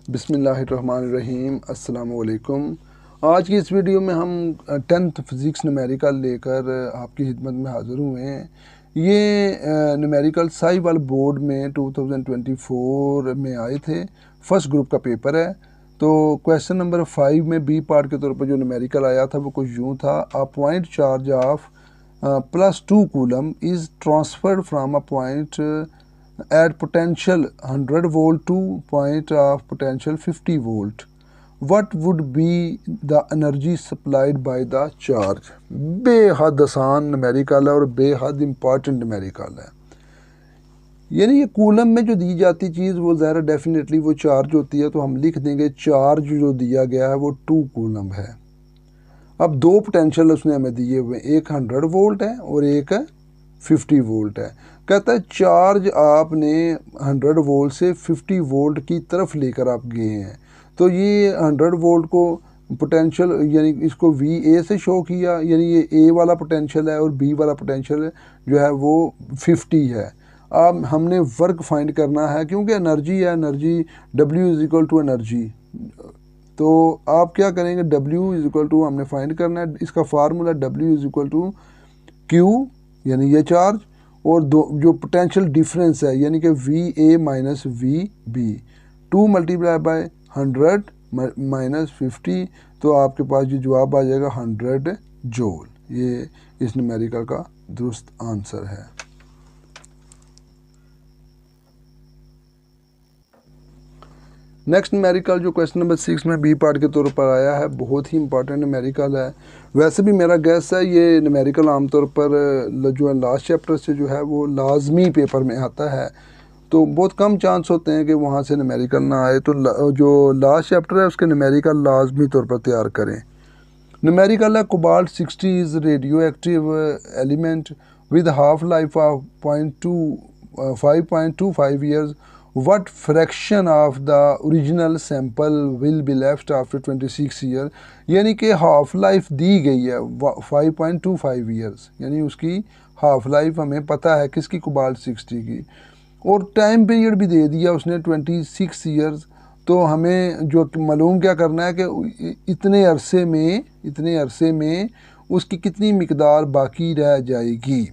बिस्मिल्लाहिर्रहमानिर्रहीम। अस्सलाम वालेकुम। आज की इस वीडियो में हम 10th फिज़िक्स न्यूमेरिकल लेकर आपकी खिदमत में हाज़िर हुए हैं। ये न्यूमेरिकल साहिवाल बोर्ड में 2024 में आए थे। फर्स्ट ग्रुप का पेपर है। तो क्वेश्चन नंबर 5 में बी पार्ट के तौर पर जो न्यूमेरिकल आया था वो कुछ यूँ था। A point charge of +2 coulomb is transferred from a point at potential 100 volt to point of potential 50 volt. What would be the energy supplied by the charge? बेहद आसान न्यूमेरिकल है और बेहद इम्पॉर्टेंट न्यूमेरिकल है। यानी ये कूलम में जो दी जाती चीज़ वो ज़ाहिर डेफिनेटली वो चार्ज होती है, तो हम लिख देंगे चार्ज जो दिया गया है वो 2 कूलम है। अब दो पोटेंशियल उसने हमें दिए हुए, एक 100 वोल्ट है और एक 50 वोल्ट है। कहता है चार्ज आपने 100 वोल्ट से 50 वोल्ट की तरफ लेकर आप गए हैं, तो ये 100 वोल्ट को पोटेंशियल यानी इसको VA से शो किया, यानी ये A वाला पोटेंशियल है और B वाला पोटेंशियल जो है वो 50 है। अब हमने वर्क फाइंड करना है क्योंकि एनर्जी है, energy W is equal to energy. तो आप क्या करेंगे, W इज इक्वल टू हमने फाइंड करना है, इसका formula W is equal to Q यानी ये चार्ज और दो जो पोटेंशियल डिफरेंस है यानी कि VA minus VB 2 multiply by 100 minus 50, तो आपके पास जो जवाब आ जाएगा 100 जूल। ये इस न्यूमेरिकल का दुरुस्त आंसर है। नेक्स्ट न्यूमेरिकल जो क्वेश्चन नंबर 6 में बी पार्ट के तौर पर आया है, बहुत ही इंपॉर्टेंट न्यूमेरिकल है। वैसे भी मेरा गैस है ये न्यूमेरिकल आमतौर पर जो है लास्ट चैप्टर से जो है वो लाजमी पेपर में आता है, तो बहुत कम चांस होते हैं कि वहाँ से न्यूमेरिकल ना आए। तो जो लास्ट चैप्टर है उसके न्यूमेरिकल लाजमी तौर पर तैयार करें। न्यूमेरिकल है cobalt 60 is radio active element with half life of 5.25 years. What fraction of the original sample will be left after 26 year. यानी कि हाफ लाइफ दी गई है 5.25 ईयर्स, यानी उसकी हाफ लाइफ हमें पता है किसकी, कोबाल्ट 60 की, और टाइम पीरियड भी दे दिया उसने 26 ईयर्स। तो हमें जो मालूम क्या करना है कि इतने अरसे में उसकी कितनी मिकदार बाकी रह जाएगी।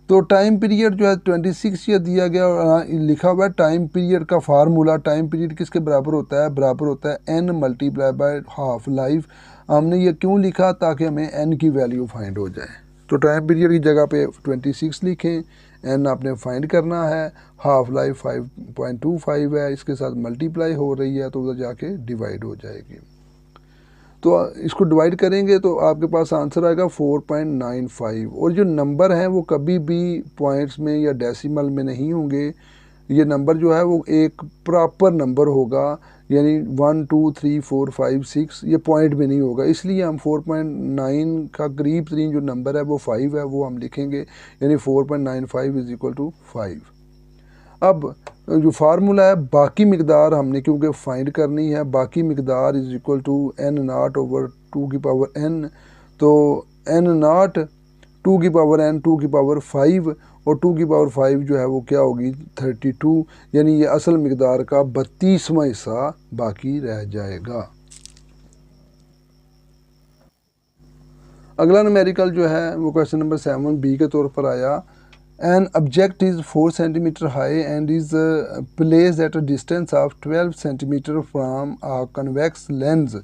तो टाइम पीरियड जो है 26 ईयर दिया गया और लिखा हुआ है टाइम पीरियड का फार्मूला। टाइम पीरियड किसके बराबर होता है, बराबर होता है n multiply by half life. हमने ये क्यों लिखा, ताकि हमें n की वैल्यू फाइंड हो जाए। तो टाइम पीरियड की जगह पे 26 लिखें, n आपने फाइंड करना है, हाफ लाइफ 5.25 है, इसके साथ मल्टीप्लाई हो रही है तो उधर जाके डिवाइड हो जाएगी। तो इसको डिवाइड करेंगे तो आपके पास आंसर आएगा 4.95। और जो नंबर हैं वो कभी भी पॉइंट्स में या डेसिमल में नहीं होंगे। ये नंबर जो है वो एक प्रॉपर नंबर होगा, यानी 1 2 3 4 5 6 ये पॉइंट में नहीं होगा। इसलिए हम 4.9 का करीब तरीन जो नंबर है वो 5 है, वो हम लिखेंगे, यानी 4.95 इज इक्वल टू 5। अब जो फार्मूला है बाकी मिकदार हमने क्योंकि फाइंड करनी है, बाकी मिकदार is equal to n naught over 2 की पावर n। तो n नॉट 2 की पावर n 2 की पावर 5 और 2 की पावर 5 जो है वो क्या होगी 32, यानी ये असल मिकदार का 32वां हिस्सा बाकी रह जाएगा। अगला न्यूमेरिकल जो है वो क्वेश्चन नंबर 7B के तौर पर आया। An object is 4 cm high and is placed at a distance of 12 cm from a convex lens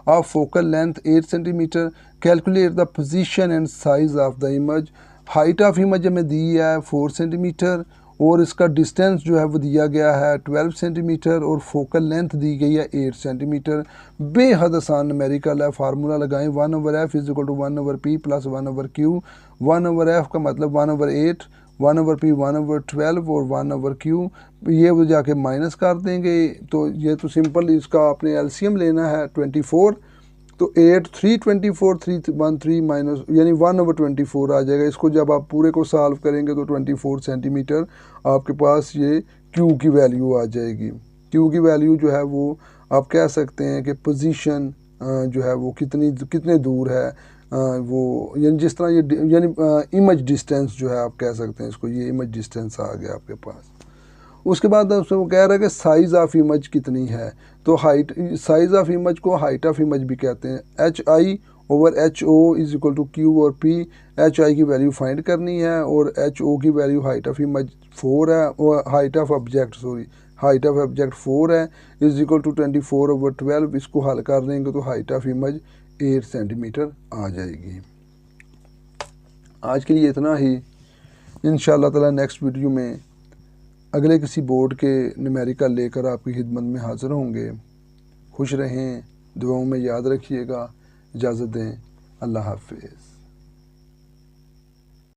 of focal length 8 cm. Calculate the position and size of the image. Height of image हमें दी है 4 cm और इसका distance जो है वो दिया गया है 12 सेंटीमीटर और फोकल लेंथ दी गई है 8 सेंटीमीटर। बेहद आसान न्यूमेरिकल है। फार्मूला लगाएं 1/f is equal to 1/p plus 1/q। 1/f का मतलब 1/8, 1/p 1/12 और 1/q, ये वो जाके माइनस कर देंगे। तो ये तो सिंपल इसका आपने एलसीएम लेना है 24, तो 8 324 313 माइनस यानी 1/24 आ जाएगा। इसको जब आप पूरे को सॉल्व करेंगे तो 24 सेंटीमीटर आपके पास ये Q की वैल्यू आ जाएगी। Q की वैल्यू जो है वो आप कह सकते हैं कि पोजीशन जो है वो कितने दूर है, वो यानी जिस तरह ये यानी इमेज डिस्टेंस जो है आप कह सकते हैं इसको, ये इमेज डिस्टेंस आ गया आपके पास। उसके बाद उसमें वो कह रहा है कि साइज़ ऑफ इमेज कितनी है। तो हाइट, साइज़ ऑफ इमेज को हाइट ऑफ इमेज भी कहते हैं। HI/HO is equal to Q और P। HI की वैल्यू फाइंड करनी है और HO की वैल्यू हाइट ऑफ इमेज 4 है, और height of object height of object 4 है, इज इक्वल टू 24/12। इसको हल कर देंगे तो हाइट ऑफ इमेज 8 सेंटीमीटर आ जाएगी। आज के लिए इतना ही। इंशाअल्लाह ताला नेक्स्ट वीडियो में अगले किसी बोर्ड के न्यूमेरिकल लेकर आपकी खिदमत में हाज़िर होंगे। खुश रहें, दुआओं में याद रखिएगा। इजाज़त दें, अल्लाह हाफ़िज़।